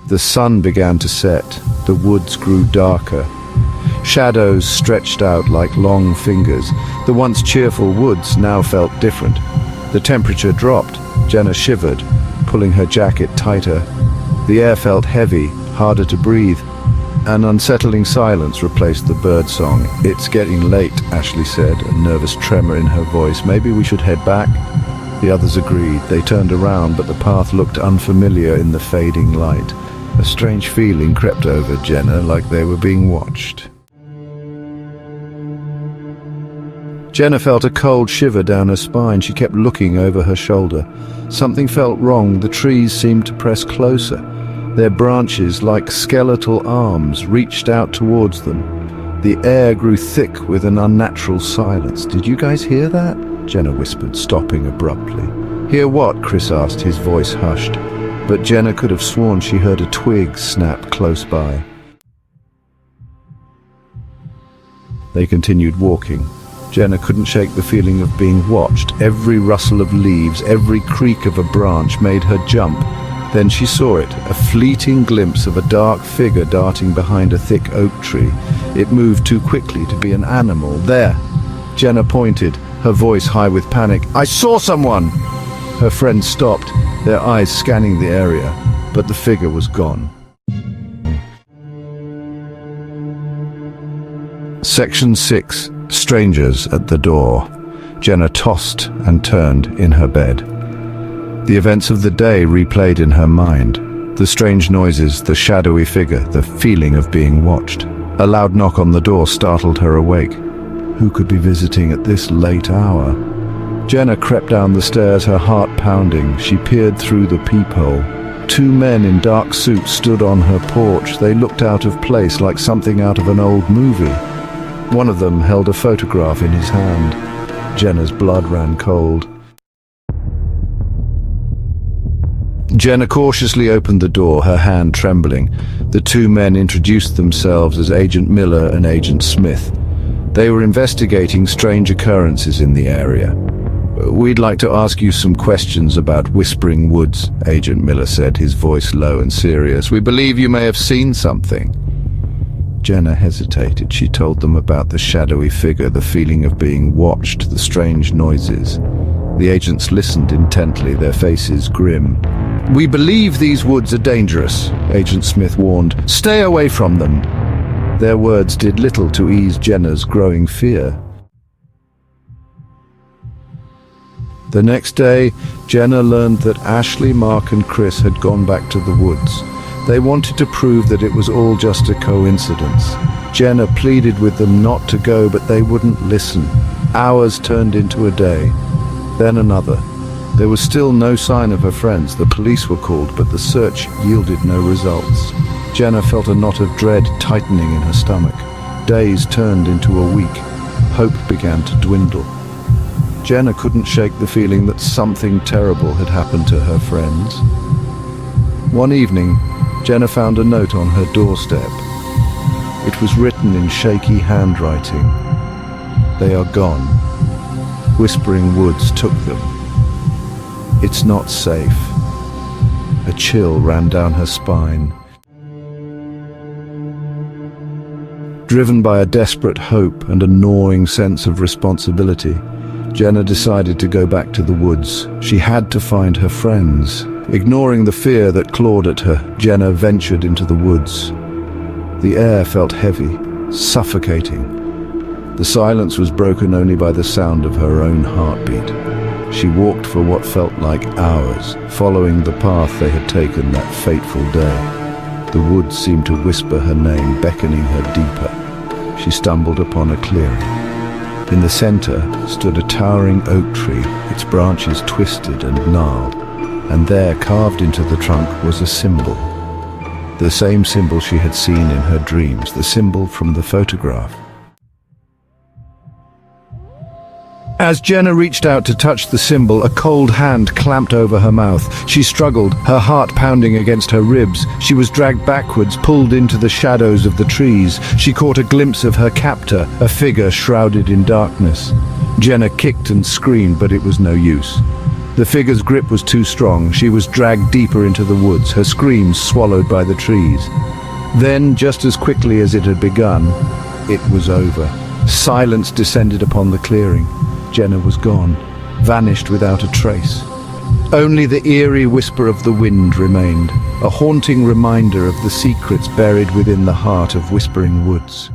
The sun began to set. The woods grew darker. Shadows stretched out like long fingers. The once cheerful woods now felt different. The temperature dropped. Jenna shivered, pulling her jacket tighter. The air felt heavy, harder to breathe. An unsettling silence replaced the birdsong. "It's getting late," Ashley said, a nervous tremor in her voice. "Maybe we should head back?" The others agreed. They turned around, but the path looked unfamiliar in the fading light. A strange feeling crept over Jenna, like they were being watched. Jenna felt a cold shiver down her spine. She kept looking over her shoulder. Something felt wrong. The trees seemed to press closer. Their branches, like skeletal arms, reached out towards them. The air grew thick with an unnatural silence. "Did you guys hear that?" Jenna whispered, stopping abruptly. "Hear what?" Chris asked, his voice hushed. But Jenna could have sworn she heard a twig snap close by. They continued walking. Jenna couldn't shake the feeling of being watched. Every rustle of leaves, every creak of a branch made her jump. Then she saw it, a fleeting glimpse of a dark figure darting behind a thick oak tree. It moved too quickly to be an animal. "There!" Jenna pointed, her voice high with panic. "I saw someone!" Her friends stopped, their eyes scanning the area, but the figure was gone. Section 6. Strangers at the door. Jenna tossed and turned in her bed. The events of the day replayed in her mind. The strange noises, the shadowy figure, the feeling of being watched. A loud knock on the door startled her awake. Who could be visiting at this late hour? Jenna crept down the stairs, her heart pounding. She peered through the peephole. Two men in dark suits stood on her porch. They looked out of place, like something out of an old movie. One of them held a photograph in his hand. Jenna's blood ran cold. Jenna cautiously opened the door, her hand trembling. The two men introduced themselves as Agent Miller and Agent Smith. They were investigating strange occurrences in the area. "We'd like to ask you some questions about Whispering Woods," Agent Miller said, his voice low and serious. "We believe you may have seen something." Jenna hesitated. She told them about the shadowy figure, the feeling of being watched, the strange noises. The agents listened intently, their faces grim. "We believe these woods are dangerous," Agent Smith warned. "Stay away from them." Their words did little to ease Jenna's growing fear. The next day, Jenna learned that Ashley, Mark and Chris had gone back to the woods. They wanted to prove that it was all just a coincidence. Jenna pleaded with them not to go, but they wouldn't listen. Hours turned into a day, then another. There was still no sign of her friends. The police were called, but the search yielded no results. Jenna felt a knot of dread tightening in her stomach. Days turned into a week. Hope began to dwindle. Jenna couldn't shake the feeling that something terrible had happened to her friends. One evening, Jenna found a note on her doorstep. It was written in shaky handwriting. "They are gone. Whispering Woods took them. It's not safe." A chill ran down her spine. Driven by a desperate hope and a gnawing sense of responsibility, Jenna decided to go back to the woods. She had to find her friends. Ignoring the fear that clawed at her, Jenna ventured into the woods. The air felt heavy, suffocating. The silence was broken only by the sound of her own heartbeat. She walked for what felt like hours, following the path they had taken that fateful day. The woods seemed to whisper her name, beckoning her deeper. She stumbled upon a clearing. In the center stood a towering oak tree, its branches twisted and gnarled, and there, carved into the trunk, was a symbol. The same symbol she had seen in her dreams, the symbol from the photograph. As Jenna reached out to touch the symbol, a cold hand clamped over her mouth. She struggled, her heart pounding against her ribs. She was dragged backwards, pulled into the shadows of the trees. She caught a glimpse of her captor, a figure shrouded in darkness. Jenna kicked and screamed, but it was no use. The figure's grip was too strong. She was dragged deeper into the woods, her screams swallowed by the trees. Then, just as quickly as it had begun, it was over. Silence descended upon the clearing. Jenna was gone, vanished without a trace. Only the eerie whisper of the wind remained, a haunting reminder of the secrets buried within the heart of Whispering Woods.